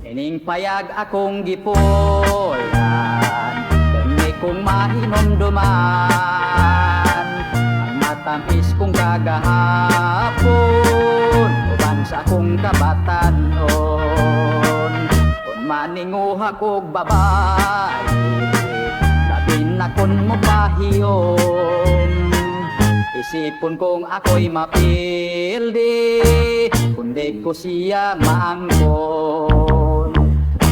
Ining payag akong gipulan, dami kong mahinomduman. Ang matamis kong kagahapon, uban sa akong kabatanon. Kung maninguha kog babae, labin na kon mo pahiyom. Isipon kong ako'y mapildi, kundi ko siya maangkon.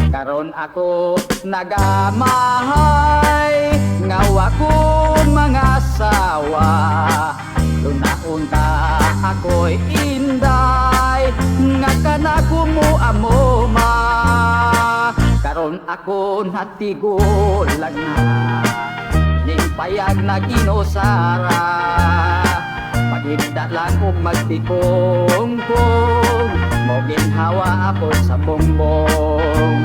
Karon ako nagamahay, ngawa kong mga asawa. Lunaunta ako'y inday, nga kanako mo amoma. Karon ako natigulag na, ning payag na ginosara. Pagigda lang kong magtikong-kong, mo ginhawa ako sa bongbong.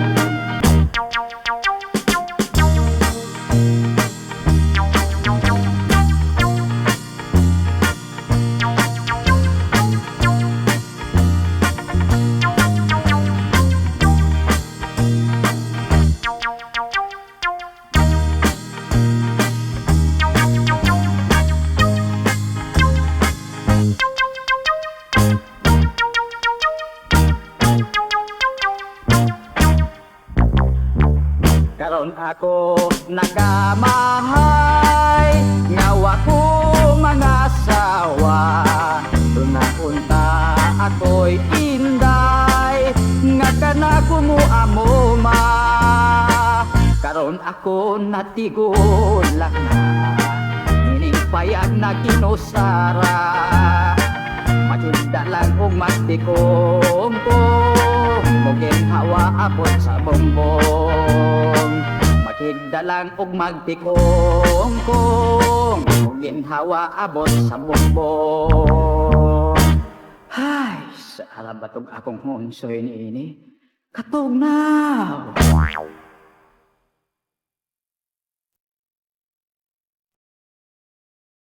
Karon ako nagamahay, ngawa ko mga asawa. Lunaunta ako'y inday, nga kanako mo amoma. Karon ako natigulang na, ining payag na ginosara. Maghinda lang kong magtikong-kong, mo ginhawa abot sa bongbong. Maghinda lang og magtikong-kong, mo ginhawa abot sa bongbong. Hay, sa alabatog akong hunsoy ni ini, katog now.